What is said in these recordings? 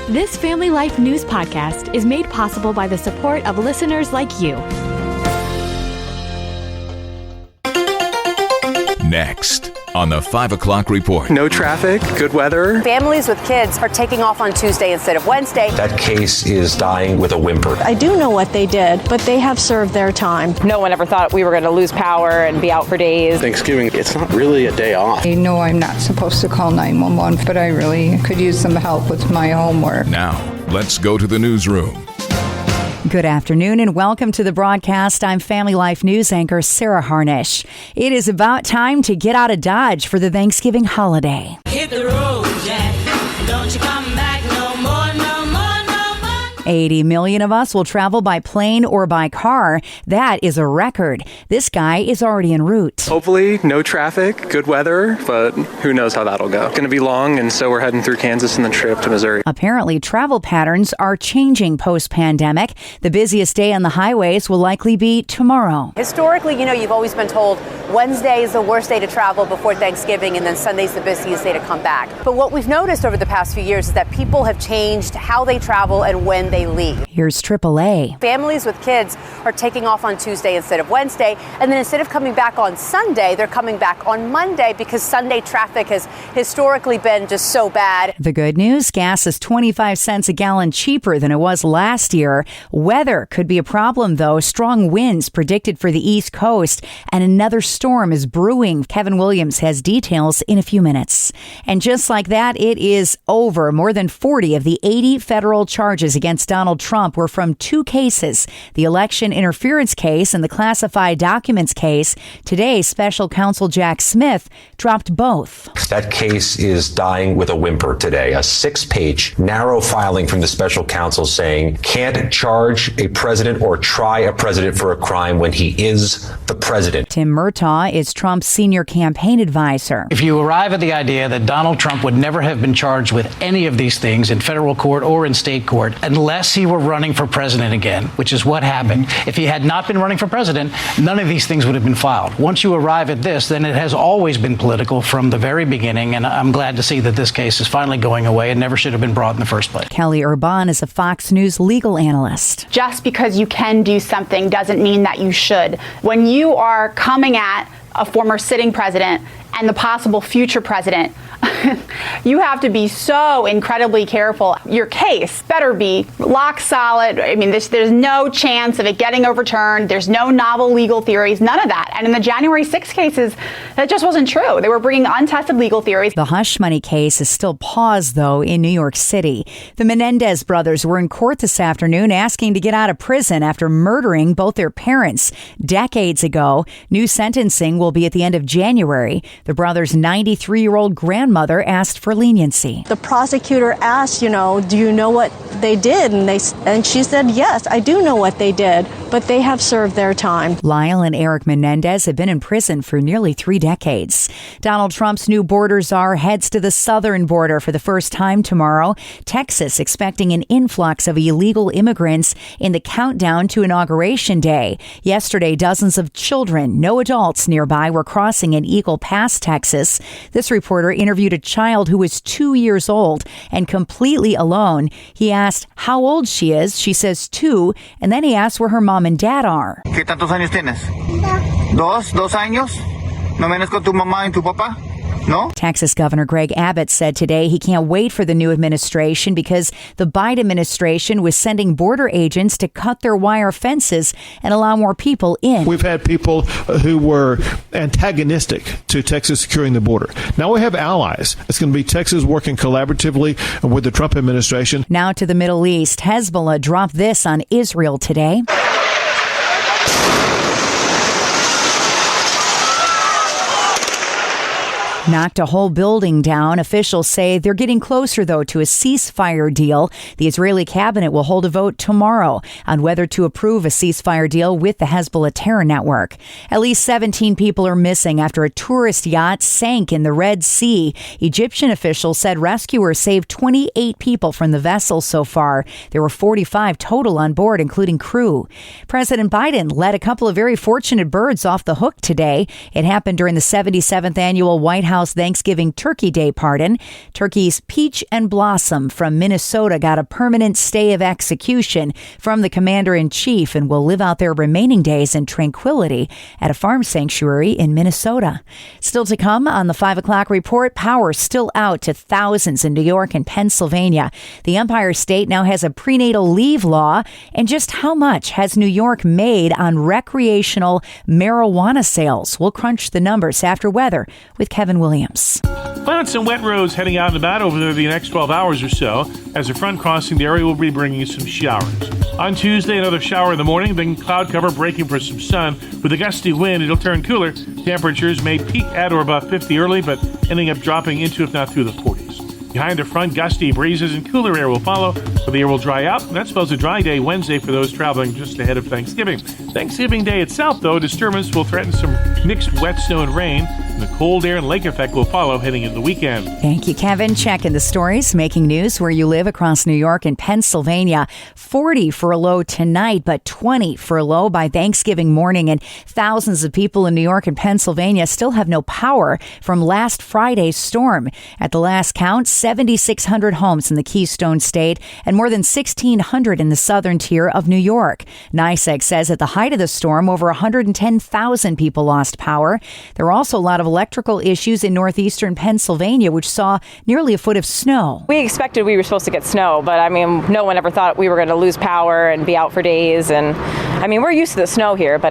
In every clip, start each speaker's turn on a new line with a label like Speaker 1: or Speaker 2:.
Speaker 1: This Family Life News podcast is made possible by the support of listeners like you.
Speaker 2: Next on the 5 o'clock report.
Speaker 3: No traffic, good weather.
Speaker 4: Families with kids are taking off on Tuesday instead of Wednesday.
Speaker 5: That case is dying with a whimper.
Speaker 6: I do know what they did, but they have served their time.
Speaker 4: No one ever thought we were going to lose power and be out for days.
Speaker 3: Thanksgiving, it's not really a day off.
Speaker 7: I know I'm not supposed to call 911, but I really could use some help with my homework.
Speaker 2: Now, let's go to the newsroom.
Speaker 8: Good afternoon and welcome to the broadcast. I'm Family Life News anchor Sarah Harnish. It is about time to get out of Dodge for the Thanksgiving holiday.
Speaker 9: Hit the road, Jack. Don't you come back no more, no more, no more.
Speaker 8: 80 million of us will travel by plane or by car. That is a record. This guy is already en route.
Speaker 3: Hopefully, no traffic, good weather, but who knows how that'll go. It's going to be long, and so we're heading through Kansas and then trip to Missouri.
Speaker 8: Apparently, travel patterns are changing post-pandemic. The busiest day on the highways will likely be tomorrow.
Speaker 4: Historically, you've always been told Wednesday is the worst day to travel before Thanksgiving, and then Sunday's the busiest day to come back. But what we've noticed over the past few years is that people have changed how they travel and when they leave.
Speaker 8: Here's AAA.
Speaker 4: Families with kids are taking off on Tuesday instead of Wednesday, and then instead of coming back on Sunday, they're coming back on Monday because Sunday traffic has historically been just so bad.
Speaker 8: The good news, gas is 25 cents a gallon cheaper than it was last year. Weather could be a problem, though. Strong winds predicted for the East Coast, and another storm is brewing. Kevin Williams has details in a few minutes. And just like that, it is over. More than 40 of the 80 federal charges against Donald Trump were from two cases, the election interference case and the classified documents case. Today, special counsel Jack Smith dropped both.
Speaker 5: That case is dying with a whimper today. A 6-page narrow filing from the special counsel saying can't charge a president or try a president for a crime when he is the president.
Speaker 8: Tim Murtaugh is Trump's senior campaign advisor.
Speaker 10: If you arrive at the idea that Donald Trump would never have been charged with any of these things in federal court or in state court unless he were running for president again, which is what happened. If he had not been running for president, none of these things would have been filed. Once you arrive at this, then it has always been political from the very beginning, and I'm glad to see that this case is finally going away and never should have been brought in the first place.
Speaker 8: Kelly Urban is a Fox News legal analyst.
Speaker 11: Just because you can do something doesn't mean that you should. When you are coming at a former sitting president and the possible future president, you have to be so incredibly careful. Your case better be rock solid. I mean, there's no chance of it getting overturned. There's no novel legal theories, none of that. And in the January 6 cases, that just wasn't true. They were bringing untested legal theories.
Speaker 8: The hush money case is still paused, though, in New York City. The Menendez brothers were in court this afternoon asking to get out of prison after murdering both their parents decades ago. New sentencing will be at the end of January. The brothers' 93-year-old grandmother asked for leniency.
Speaker 6: The prosecutor asked, do you know what they did? And she said, yes, I do know what they did, but they have served their time.
Speaker 8: Lyle and Eric Menendez have been in prison for nearly 3 decades. Donald Trump's new border czar heads to the southern border for the first time tomorrow. Texas expecting an influx of illegal immigrants in the countdown to Inauguration Day. Yesterday, dozens of children, no adults nearby, were crossing an Eagle Pass, Texas. This reporter interviewed a child who was 2 years old and completely alone. He asked how old she is. She says 2, and then he asked where her mom and dad are.
Speaker 12: ¿Qué tantos años tienes? ¿Dos años? ¿No vienes con tu mamá y tu papá? No?
Speaker 8: Texas Governor Greg Abbott said today he can't wait for the new administration because the Biden administration was sending border agents to cut their wire fences and allow more people in.
Speaker 13: We've had people who were antagonistic to Texas securing the border. Now we have allies. It's going to be Texas working collaboratively with the Trump administration.
Speaker 8: Now to the Middle East. Hezbollah dropped this on Israel today. Knocked a whole building down. Officials say they're getting closer, though, to a ceasefire deal. The Israeli cabinet will hold a vote tomorrow on whether to approve a ceasefire deal with the Hezbollah terror network. At least 17 people are missing after a tourist yacht sank in the Red Sea. Egyptian officials said rescuers saved 28 people from the vessel so far. There were 45 total on board, including crew. President Biden let a couple of very fortunate birds off the hook today. It happened during the 77th annual White House House Thanksgiving Turkey Day pardon. Turkey's Peach and Blossom from Minnesota got a permanent stay of execution from the commander-in-chief and will live out their remaining days in tranquility at a farm sanctuary in Minnesota. Still to come on the 5 o'clock report, power still out to thousands in New York and Pennsylvania. The Empire State now has a prenatal leave law. And just how much has New York made on recreational marijuana sales? We'll crunch the numbers after weather with Kevin Williams.
Speaker 14: Plan on some wet roads heading out and about over the next 12 hours or so. As a front crossing the area, will be bringing some showers. On Tuesday, another shower in the morning, then cloud cover breaking for some sun. With a gusty wind, it'll turn cooler. Temperatures may peak at or above 50 early, but ending up dropping into, if not through the 40s. Behind the front, gusty breezes and cooler air will follow, but the air will dry out. That spells a dry day Wednesday for those traveling just ahead of Thanksgiving. Thanksgiving Day itself, though, disturbance will threaten some mixed wet snow and rain. And the cold air and lake effect will follow heading into the weekend.
Speaker 8: Thank you, Kevin. Checking the stories, making news where you live across New York and Pennsylvania. 40 for a low tonight, but 20 for a low by Thanksgiving morning. And thousands of people in New York and Pennsylvania still have no power from last Friday's storm. At the last count, 7,600 homes in the Keystone State and more than 1,600 in the southern tier of New York. NYSEG says at the height of the storm, over 110,000 people lost power. There were also a lot of electrical issues in northeastern Pennsylvania, which saw nearly a foot of snow.
Speaker 15: We expected we were supposed to get snow, but I mean, no one ever thought we were going to lose power and be out for days. And I mean, we're used to the snow here, but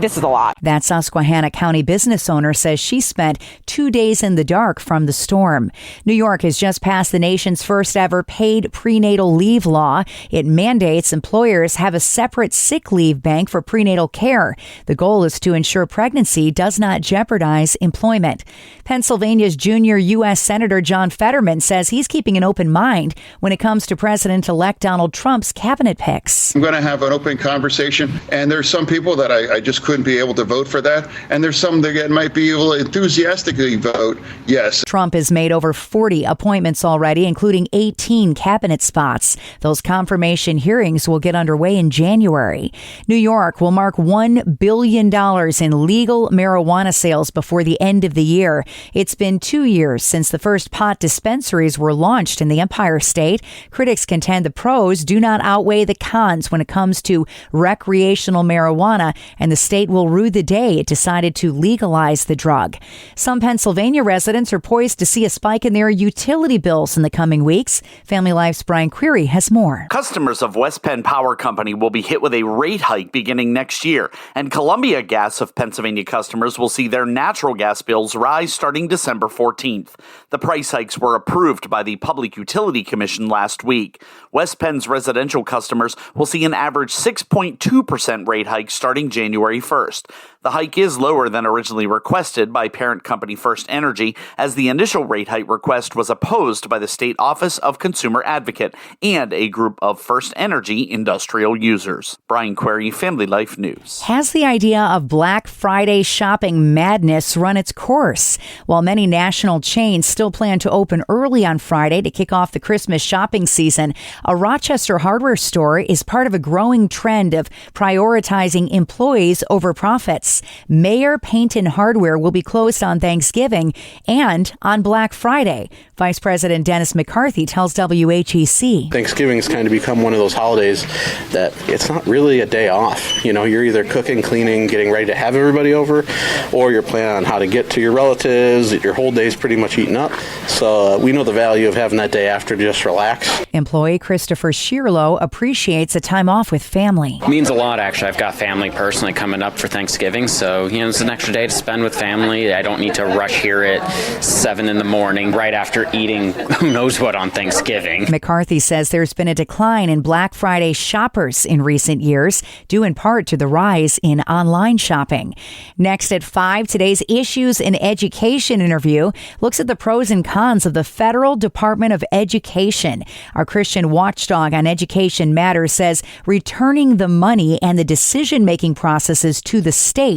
Speaker 15: this is a lot.
Speaker 8: That Susquehanna County business owner says she spent 2 days in the dark from the storm. New York has just passed the nation's first ever paid prenatal leave law. It mandates employers have a separate sick leave bank for prenatal care. The goal is to ensure pregnancy does not jeopardize employment. Pennsylvania's junior U.S. Senator John Fetterman says he's keeping an open mind when it comes to President-elect Donald Trump's cabinet picks.
Speaker 16: I'm going to have an open conversation, and there's some people that I just couldn't be able to vote for that, and there's some that might be able to enthusiastically vote yes.
Speaker 8: Trump has made over 40 appointments already, including 18 cabinet spots. Those confirmation hearings will get underway in January. New York will mark $1 billion in legal marijuana sales before the end of the year. It's been 2 years since the first pot dispensaries were launched in the Empire State. Critics contend the pros do not outweigh the cons when it comes to recreational marijuana, and the state will rue the day it decided to legalize the drug. Some Pennsylvania residents are poised to see a spike in their utility bills in the coming weeks. Family Life's Brian Query has more.
Speaker 17: Customers of West Penn Power Company will be hit with a rate hike beginning next year, and Columbia Gas of Pennsylvania customers will see their natural gas bills rise starting December 14th. The price hikes were approved by the Public Utility Commission last week. West Penn's residential customers will see an average 6.2% rate hike starting January 1st. The hike is lower than originally requested by parent company First Energy, as the initial rate hike request was opposed by the State Office of Consumer Advocate and a group of First Energy industrial users. Brian Query, Family Life News.
Speaker 8: Has the idea of Black Friday shopping madness run its course? While many national chains still plan to open early on Friday to kick off the Christmas shopping season, a Rochester hardware store is part of a growing trend of prioritizing employees over profits. Mayor Paint and Hardware will be closed on Thanksgiving and on Black Friday. Vice President Dennis McCarthy tells WHEC.
Speaker 18: Thanksgiving has kind of become one of those holidays that it's not really a day off. You know, you're either cooking, cleaning, getting ready to have everybody over, or you're planning on how to get to your relatives. Your whole day's pretty much eaten up. So we know the value of having that day after to just relax.
Speaker 8: Employee Christopher Shearlow appreciates a time off with family.
Speaker 19: It means a lot, actually. I've got family personally coming up for Thanksgiving, so, it's an extra day to spend with family. I don't need to rush here at 7 in the morning right after eating who knows what on Thanksgiving.
Speaker 8: McCarthy says there's been a decline in Black Friday shoppers in recent years, due in part to the rise in online shopping. Next at 5, today's Issues in Education interview looks at the pros and cons of the Federal Department of Education. Our Christian watchdog on education matters says returning the money and the decision-making processes to the states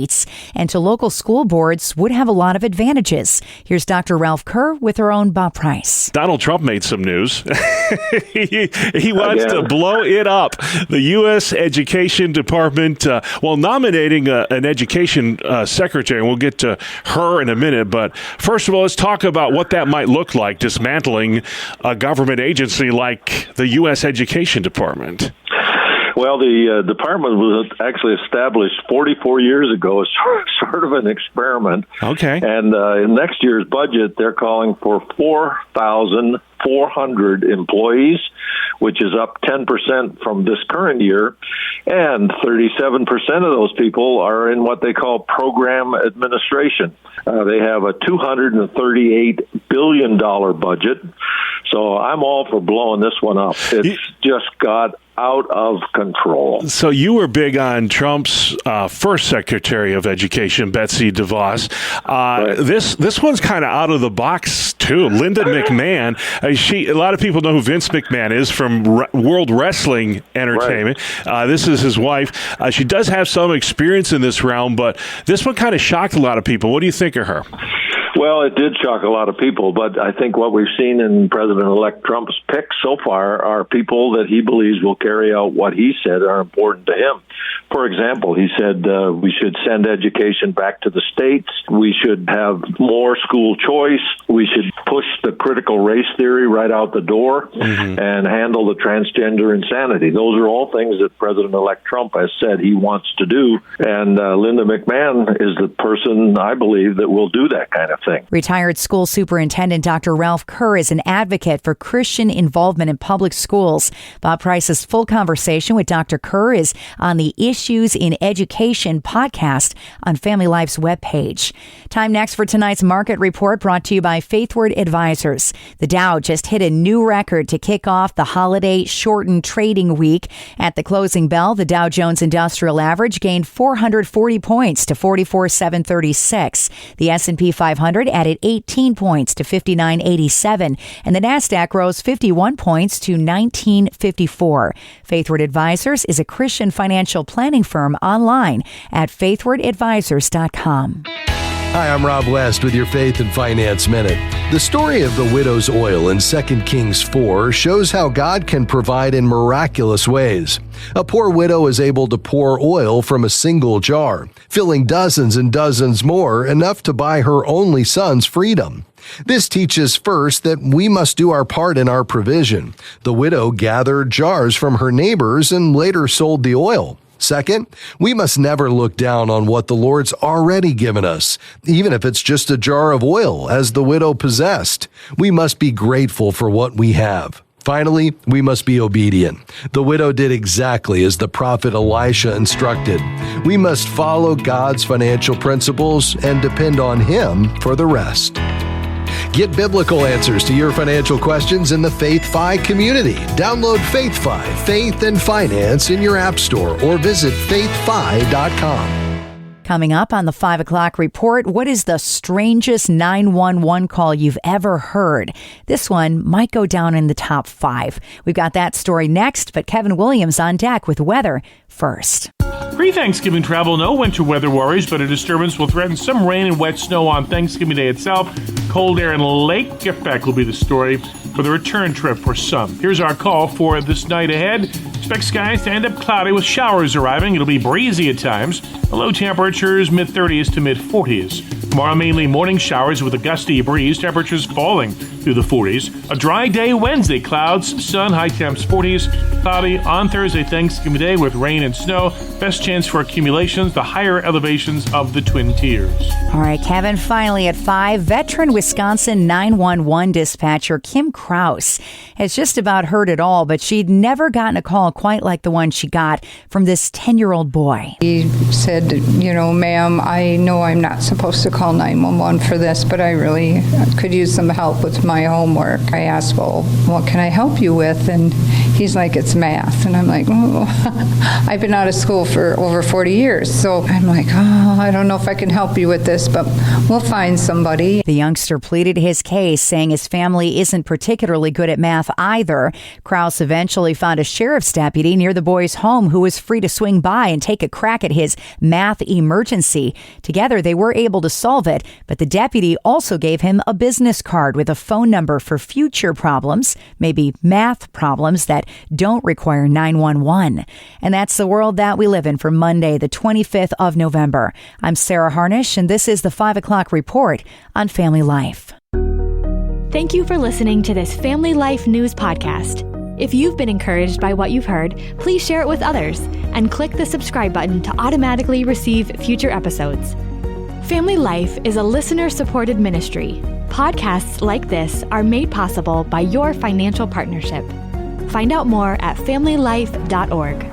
Speaker 8: and to local school boards would have a lot of advantages. Here's Dr. Ralph Kerr with her own Bob price.
Speaker 14: Donald Trump made some news. he wants to blow it up. The U.S. Education Department, nominating an education secretary, and we'll get to her in a minute. But first of all, let's talk about what that might look like, dismantling a government agency like the U.S. Education Department.
Speaker 20: Well, the department was actually established 44 years ago as sort of an experiment.
Speaker 14: Okay.
Speaker 20: And in next year's budget, they're calling for 4,400 employees, which is up 10% from this current year. And 37% of those people are in what they call program administration. They have a $238 billion budget. So I'm all for blowing this one up. It's just got out of control.
Speaker 14: So you were big on Trump's first Secretary of Education, Betsy DeVos.
Speaker 20: Right.
Speaker 14: This one's kind of out of the box too. Linda McMahon. A lot of people know who Vince McMahon is from World Wrestling Entertainment. Right. This is his wife. She does have some experience in this realm, but this one kind of shocked a lot of people. What do you think of her?
Speaker 20: Well, it did shock a lot of people, but I think what we've seen in President-elect Trump's picks so far are people that he believes will carry out what he said are important to him. For example, he said we should send education back to the states. We should have more school choice. We should push the critical race theory right out the door and handle the transgender insanity. Those are all things that President-elect Trump has said he wants to do. And Linda McMahon is the person, I believe, that will do that kind of thing.
Speaker 8: Retired school superintendent Dr. Ralph Kerr is an advocate for Christian involvement in public schools. Bob Price's full conversation with Dr. Kerr is on the Issues in Education podcast on Family Life's webpage. Time next for tonight's market report, brought to you by Faithward Advisors. The Dow just hit a new record to kick off the holiday shortened trading week. At the closing bell, the Dow Jones Industrial Average gained 440 points to 44,736. The S&P 500 added 18 points to 59.87, and the Nasdaq rose 51 points to 1954. Faithward Advisors is a Christian financial planning firm online at faithwardadvisors.com.
Speaker 21: Hi, I'm Rob West with your Faith and Finance Minute. The story of the widow's oil in 2 Kings 4 shows how God can provide in miraculous ways. A poor widow is able to pour oil from a single jar, filling dozens and dozens more, enough to buy her only son's freedom. This teaches first that we must do our part in our provision. The widow gathered jars from her neighbors and later sold the oil. Second, we must never look down on what the Lord's already given us, even if it's just a jar of oil, as the widow possessed. We must be grateful for what we have. Finally, we must be obedient. The widow did exactly as the prophet Elisha instructed. We must follow God's financial principles and depend on Him for the rest. Get biblical answers to your financial questions in the Faith Fi community. Download Faith Fi, Faith and Finance in your app store or visit faithfi.com.
Speaker 8: Coming up on the 5 o'clock report, what is the strangest 911 call you've ever heard? This one might go down in the top 5. We've got that story next, but Kevin Williams on deck with weather first.
Speaker 14: Pre-Thanksgiving travel, no winter weather worries, but a disturbance will threaten some rain and wet snow on Thanksgiving Day itself. Cold air and lake effect will be the story for the return trip for some. Here's our call for this night ahead. Expect skies to end up cloudy with showers arriving. It'll be breezy at times. Low temperatures mid-30s to mid-40s. Tomorrow, mainly morning showers with a gusty breeze. Temperatures falling through the 40s. A dry day Wednesday. Clouds, sun, high temps 40s. Cloudy on Thursday, Thanksgiving Day with rain and snow. Best chance for accumulations, the higher elevations of the Twin Tiers.
Speaker 8: All right, Kevin, finally at 5, veteran Wisconsin 911 dispatcher Kim Kraus has just about heard it all, but she'd never gotten a call quite like the one she got from this 10-year-old boy.
Speaker 7: He said, ma'am, I know I'm not supposed to call 911 for this, but I really could use some help with my homework. I asked, well, what can I help you with? And he's like, it's math. And I'm like, oh, I've been out of school for over 40 years. So I'm like, I don't know if I can help you with this, but we'll find somebody.
Speaker 8: The youngster pleaded his case, saying his family isn't particularly good at math either. Kraus eventually found a sheriff's deputy near the boy's home who was free to swing by and take a crack at his math emergency. Together, they were able to solve it, but the deputy also gave him a business card with a phone phone number for future problems, maybe math problems that don't require 911. And that's the world that we live in for Monday, the 25th of November. I'm Sarah Harnish, and this is the 5 o'clock report on Family Life.
Speaker 1: Thank you for listening to this Family Life News podcast. If you've been encouraged by what you've heard, please share it with others and click the subscribe button to automatically receive future episodes. Family Life is a listener-supported ministry. Podcasts like this are made possible by your financial partnership. Find out more at familylife.org.